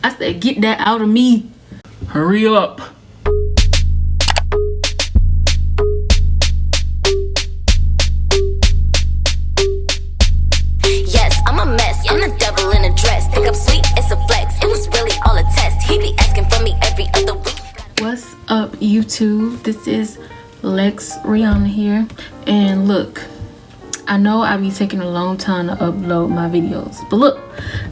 I said, get that out of me. Hurry up. Yes, I'm a mess. I'm the devil in a dress. Think I'm sweet, it's a flex. It was really all a test. He be asking for me every other week. What's up, YouTube? This is Lex Rihanna here. And look, I know I be taking a long time to upload my videos, but look,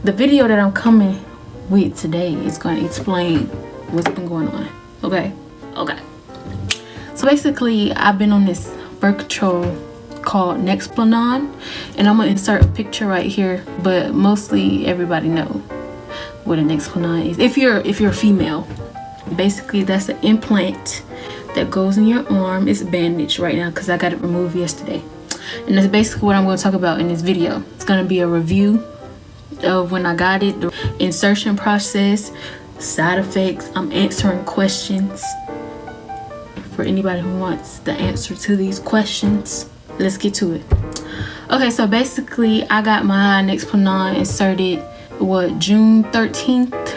the video that I'm coming with today is going to explain what's been going on. Okay. So basically, I've been on this birth control called Nexplanon, and I'm gonna insert a picture right here, but mostly everybody know what a Nexplanon is. If you're a female, basically that's an implant that goes in your arm. It's bandaged right now because I got it removed yesterday, and that's basically what I'm going to talk about in this video. It's going to be a review of when I got it, the insertion process, side effects. I'm answering questions for anybody who wants the answer to these questions. Let's get to it. Okay, so basically I got my Nexplanon inserted June 13th.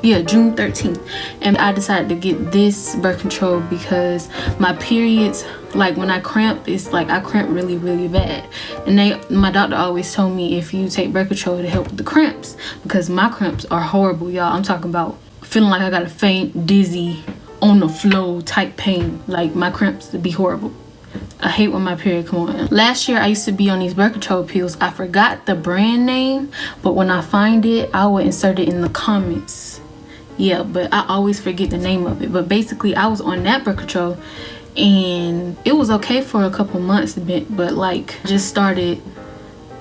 Yeah, June 13th. And I decided to get this birth control because my periods, like when I cramp, it's like I cramp really, really bad. And my doctor always told me if you take birth control to help with the cramps, because my cramps are horrible, y'all. I'm talking about feeling like I got a faint, dizzy, on the flow type pain. Like my cramps would be horrible. I hate when my period come on. Last year I used to be on these birth control pills. I forgot the brand name, but when I find it, I will insert it in the comments. Yeah, but I always forget the name of it. But basically I was on that birth control and it was okay for a couple months, but like just started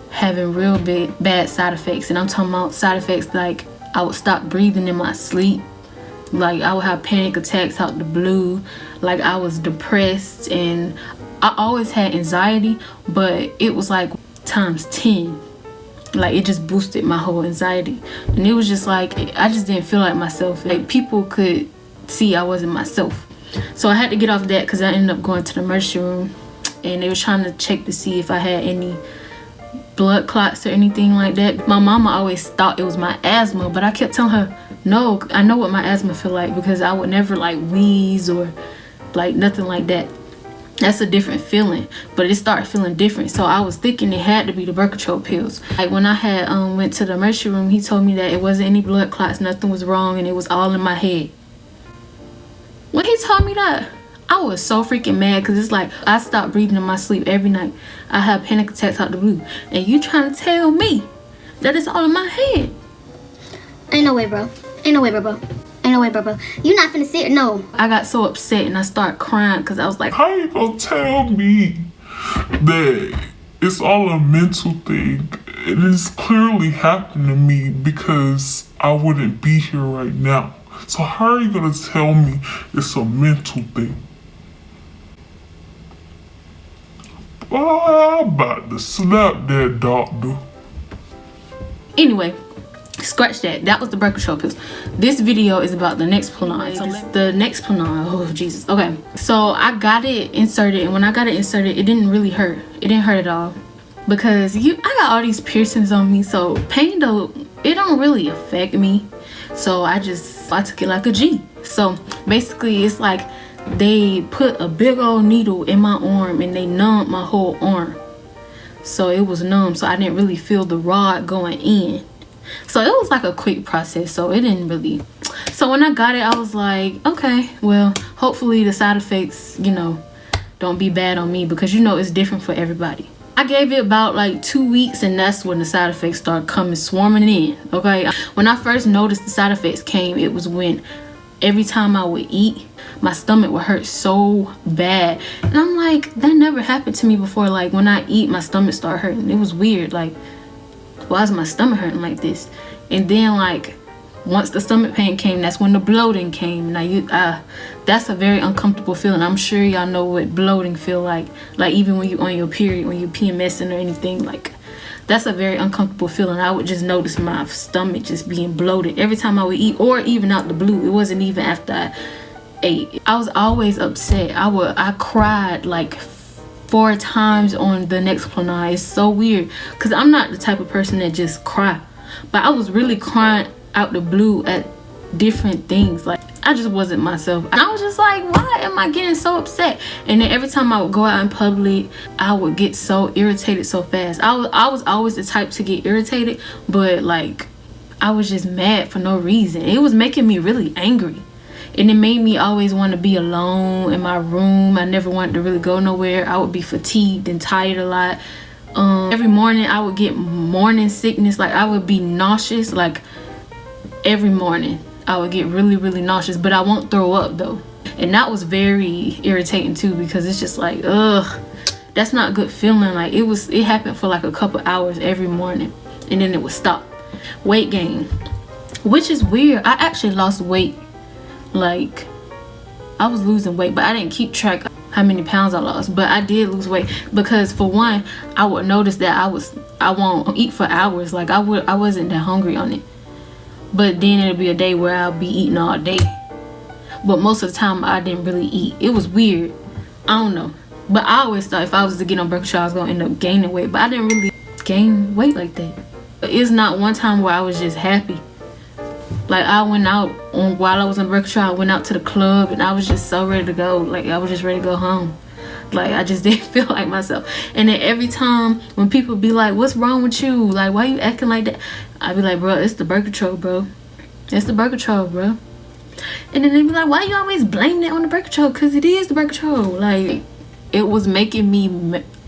having real bad side effects. And I'm talking about side effects like I would stop breathing in my sleep. Like I would have panic attacks out the blue. Like I was depressed, and I always had anxiety, but it was like times 10. Like it just boosted my whole anxiety, and it was just like I just didn't feel like myself. Like people could see I wasn't myself. So I had to get off that because I ended up going to the emergency room, and they were trying to check to see if I had any blood clots or anything like that. My mama always thought it was my asthma, but I kept telling her, no, I know what my asthma feel like, because I would never like wheeze or like nothing like that. That's a different feeling, but it started feeling different. So I was thinking it had to be the birth control pills. Like when I had went to the emergency room, he told me that it wasn't any blood clots, nothing was wrong, and it was all in my head. When he told me that, I was so freaking mad, because it's like I stopped breathing in my sleep every night. I have panic attacks out the blue, and you trying to tell me that it's all in my head? Ain't no way, bro. Ain't no way, bro. Ain't no way, bro. You not finna sit? No. I got so upset and I started crying because I was like, how you gonna tell me that it's all a mental thing? It is clearly happened to me because I wouldn't be here right now. So how are you gonna tell me it's a mental thing? Oh, I'm about to slap that doctor. Anyway, scratch that. That was the birth control pills. This video is about the Nexplanon. So the Nexplanon. Oh Jesus. Okay. So I got it inserted, and when I got it inserted, it didn't really hurt. It didn't hurt at all, because I got all these piercings on me. So pain though, it don't really affect me. So I took it like a G. So basically, it's like they put a big old needle in my arm and they numbed my whole arm. So it was numb. So I didn't really feel the rod going in. So it was like a quick process, so it didn't really. So when I got it, I was like, okay, well, hopefully the side effects, don't be bad on me, because it's different for everybody. I gave it about like 2 weeks, and that's when the side effects started coming swarming in. Okay, when I first noticed the side effects came, it was when every time I would eat, my stomach would hurt so bad, and I'm like, that never happened to me before. Like when I eat, my stomach started hurting. It was weird. Like, why is my stomach hurting like this? And then like once the stomach pain came, that's when the bloating came. Now that's a very uncomfortable feeling. I'm sure y'all know what bloating feel like even when you're on your period, when you're PMSing or anything, like that's a very uncomfortable feeling. I would just notice my stomach just being bloated every time I would eat, or even out the blue. It wasn't even after I ate. I was always upset. I cried like 4 times on the Nexplanon. It's so weird because I'm not the type of person that just cry, but I was really crying. out the blue at different things. Like, I just wasn't myself. And I was just like, why am I getting so upset? And then every time I would go out in public, I would get so irritated so fast. I was always the type to get irritated, but like, I was just mad for no reason. It was making me really angry. And it made me always want to be alone in my room. I never wanted to really go nowhere. I would be fatigued and tired a lot. Every morning I would get morning sickness. Like, I would be nauseous. Like, every morning I would get really, really nauseous, but I won't throw up though. And that was very irritating too, because it's just like, ugh, that's not a good feeling. Like, it happened for like a couple hours every morning, and then it would stop. Weight gain, which is weird. I actually lost weight. Like, I was losing weight, but I didn't keep track of how many pounds I lost. But I did lose weight, because for one, I would notice that I won't eat for hours. Like, I wasn't that hungry on it. But then it'll be a day where I'll be eating all day. But most of the time I didn't really eat. It was weird. I don't know. But I always thought if I was to get on birth control, I was gonna end up gaining weight. But I didn't really gain weight like that. It's not one time where I was just happy. Like, I went out while I was on birth control. I went out to the club and I was just so ready to go. Like, I was just ready to go home. Like, I just didn't feel like myself. And then every time when people be like, what's wrong with you? Like, why you acting like that? I be like, bro, it's the birth control, bro. It's the birth control, bro. And then they be like, why you always blame that on the birth control? Because it is the birth control. Like, it was making me,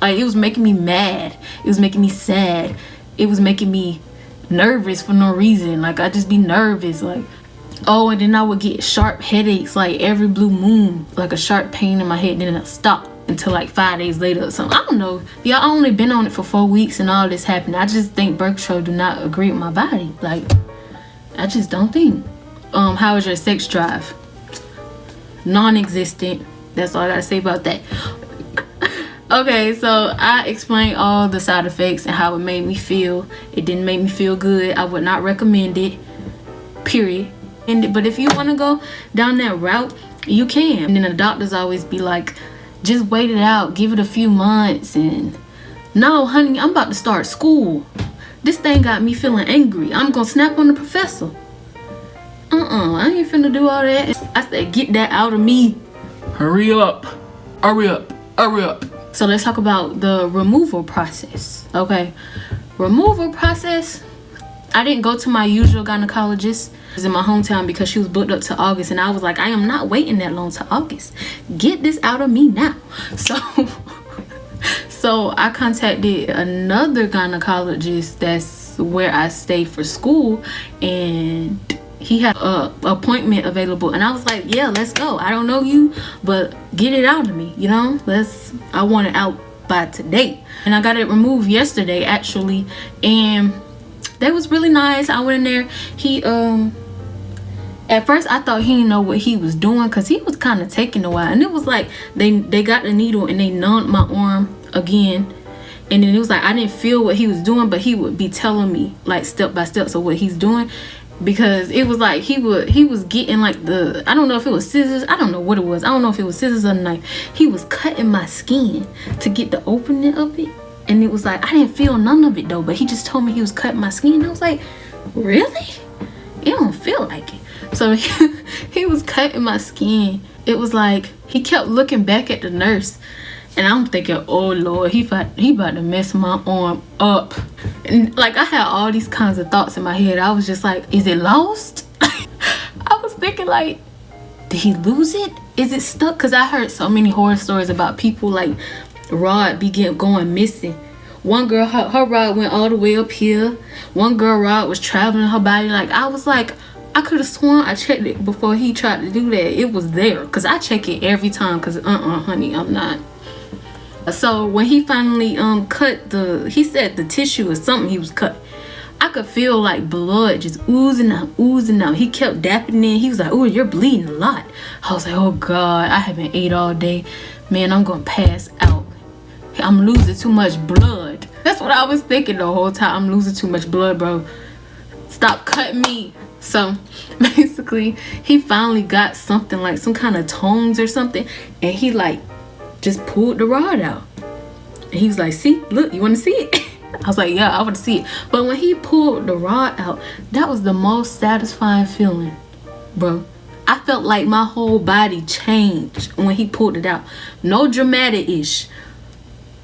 like, it was making me mad. It was making me sad. It was making me nervous for no reason. Like, I just be nervous. Like, oh, and then I would get sharp headaches like every blue moon, like a sharp pain in my head, and then it'll stop until like 5 days later or something. I don't know. Yeah, I only been on it for 4 weeks and all this happened. I just think birth control do not agree with my body. Like, I just don't think. How is your sex drive? Non-existent. That's all I gotta say about that. Okay, so I explained all the side effects and how it made me feel. It didn't make me feel good. I would not recommend it, period. But if you want to go down that route, you can. And then the doctors always be like, just wait it out, give it a few months. And no, honey, I'm about to start school. This thing got me feeling angry. I'm gonna snap on the professor. I ain't finna do all that. I said, get that out of me. Hurry up, hurry up, hurry up. So let's talk about the removal process. Okay, removal process. I didn't go to my usual gynecologist. It was in my hometown because she was booked up to August, and I was like, I am not waiting that long to August. Get this out of me now. So I contacted another gynecologist that's where I stayed for school, and he had a appointment available, and I was like, yeah, let's go. I don't know you, but get it out of me, you know. I want it out by today. And I got it removed yesterday actually, and that was really nice. I went in there. He at first I thought he didn't know what he was doing, because he was kind of taking a while, and it was like they got the needle and they numbed my arm again, and then it was like I didn't feel what he was doing, but he would be telling me like step by step, so what he's doing, because it was like he was getting like I don't know if it was scissors, I don't know what it was, I don't know if it was scissors or a knife. He was cutting my skin to get the opening of it, and it was like I didn't feel none of it though, but he just told me he was cutting my skin. I was like, really? It don't feel like it. So he was cutting my skin. It was like he kept looking back at the nurse, and I'm thinking, oh Lord, he about to mess my arm up. And like I had all these kinds of thoughts in my head. I was just like, is it lost? I was thinking like, did he lose it? Is it stuck? Because I heard so many horror stories about people like rod going missing. One girl, her rod went all the way up here. One girl rod was traveling her body. Like, I was like, I could have sworn I checked it before he tried to do that. It was there, because I check it every time, because honey, I'm not. So when he finally cut he said the tissue or something he was cut, I could feel like blood just oozing out. He kept dapping in. He was like, oh, you're bleeding a lot. I was like, oh God, I haven't ate all day. Man, I'm gonna pass out. I'm losing too much blood. That's what I was thinking the whole time. I'm losing too much blood, bro. Stop cutting me. So basically he finally got something like some kind of tongs or something, and he like just pulled the rod out, and he was like, see, look, you want to see it? I was like, yeah, I want to see it. But when he pulled the rod out, that was the most satisfying feeling, bro. I felt like my whole body changed when he pulled it out. No dramatic-ish.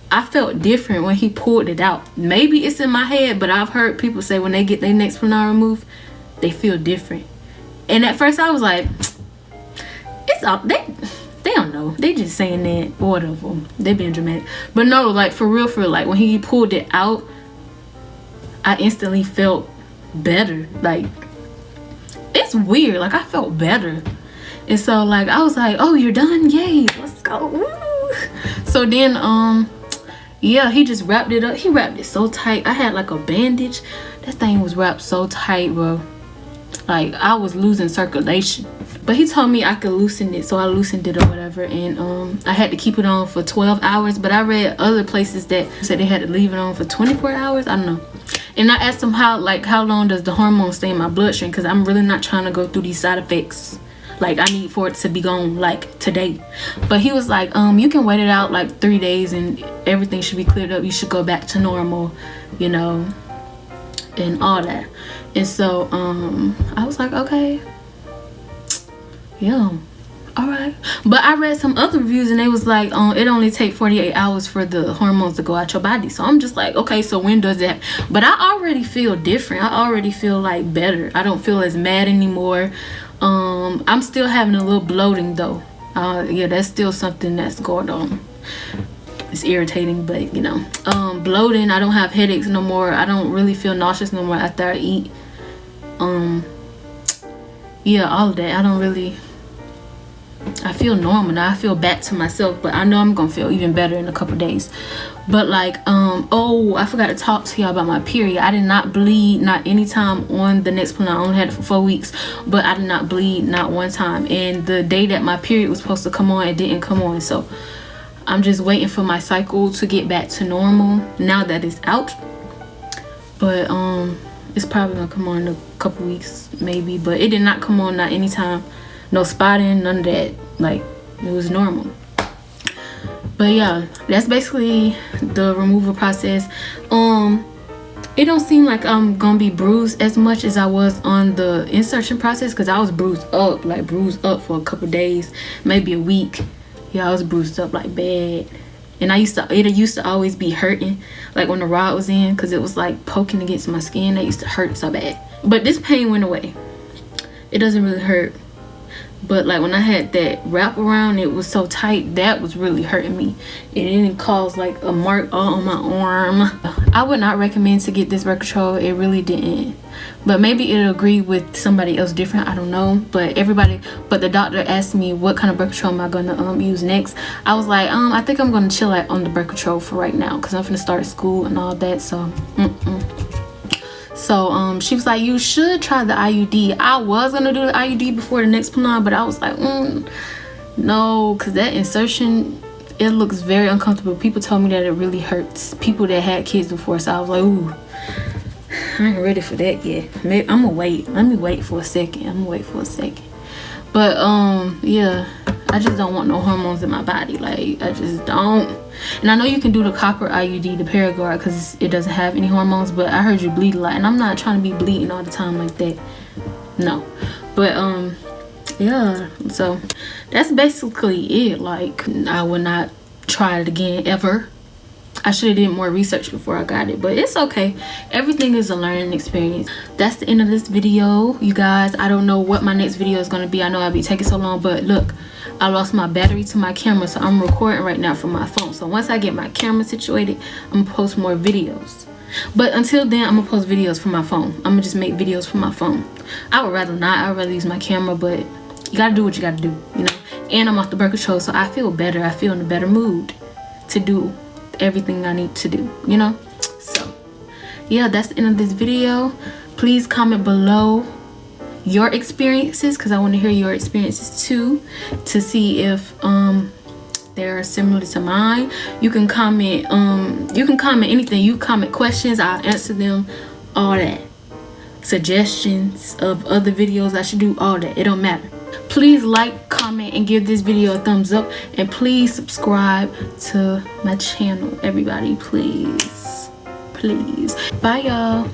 I felt different when he pulled it out. Maybe it's in my head, but I've heard people say when they get their Nexplanon removed, they feel different. And at first I was like, it's all, they don't know. They just saying that, or whatever. They being dramatic. But no, like for real, like when he pulled it out, I instantly felt better. Like, it's weird. Like, I felt better. And so like I was like, oh, you're done? Yay, let's go. Woo. So then yeah, he just wrapped it up. He wrapped it so tight. I had like a bandage. That thing was wrapped so tight, bro. Like, I was losing circulation. But he told me I could loosen it, so I loosened it or whatever. And I had to keep it on for 12 hours. But I read other places that said they had to leave it on for 24 hours. I don't know. And I asked him how long does the hormone stay in my bloodstream, because I'm really not trying to go through these side effects. Like, I need for it to be gone like today. But he was like, you can wait it out like 3 days and everything should be cleared up. You should go back to normal, you know, and all that. And so I was like, okay, yeah, all right. But I read some other reviews and they was like, it only take 48 hours for the hormones to go out your body. So I'm just like, okay, so when does that? But I already feel different. I already feel like better. I don't feel as mad anymore. I'm still having a little bloating though. Yeah, that's still something that's going on. It's irritating, but you know, bloating. I don't have headaches no more. I don't really feel nauseous no more after I eat. Yeah, all of that. I feel normal now. I feel back to myself, but I know I'm gonna feel even better in a couple days. But like, oh, I forgot to talk to y'all about my period. I did not bleed, not any time on the Nexplanon. I only had it for 4 weeks, but I did not bleed, not one time. And the day that my period was supposed to come on, it didn't come on. So I'm just waiting for my cycle to get back to normal now that it's out. But it's probably gonna come on in a couple weeks maybe, but it did not come on, not anytime. No spotting, none of that. Like, it was normal. But yeah, that's basically the removal process. It don't seem like I'm gonna be bruised as much as I was on the insertion process, because I was bruised up for a couple days, maybe a week. Yeah, I was bruised up like bad. And it used to always be hurting, like when the rod was in, because it was like poking against my skin. It used to hurt so bad. But this pain went away. It doesn't really hurt. But like when I had that wrap around, it was so tight, that was really hurting me. It didn't cause like a mark all on my arm. I would not recommend to get this birth control. It really didn't. But maybe it'll agree with somebody else different, I don't know. But the doctor asked me what kind of birth control am I gonna use next. I was like, I think I'm gonna chill out on the birth control for right now, because I'm gonna start school and all that. So So she was like, you should try the IUD. I was gonna do the IUD before the Nexplanon, but I was like, no, because that insertion, it looks very uncomfortable. People told me that it really hurts. People that had kids before, so I was like, ooh, I ain't ready for that yet. Maybe I'm gonna wait. Let me wait for a second. But yeah, I just don't want no hormones in my body. Like, I just don't. And I know you can do the copper IUD, the Paragard, because it doesn't have any hormones, but I heard you bleed a lot, and I'm not trying to be bleeding all the time like that. No. But yeah, so that's basically it. Like, I would not try it again ever. I should have did more research before I got it, but it's okay. Everything is a learning experience. That's the end of this video, you guys. I don't know what my next video is going to be. I know I'll be taking so long, but look, I lost my battery to my camera, so I'm recording right now from my phone. So once I get my camera situated, I'm gonna post more videos. But until then, I'm gonna post videos from my phone. I'm gonna just make videos from my phone. I would rather not. I would rather use my camera, but you gotta do what you gotta do, you know. And I'm off the birth control, so I feel better. I feel in a better mood to do everything I need to do, you know. So yeah, that's the end of this video. Please comment below your experiences, because I want to hear your experiences too, to see if they're similar to mine. You can comment anything. You comment questions, I'll answer them, all that. Suggestions of other videos I should do, all that. It don't matter. Please like, comment, and give this video a thumbs up, and please subscribe to my channel, everybody, please. please. Bye, y'all.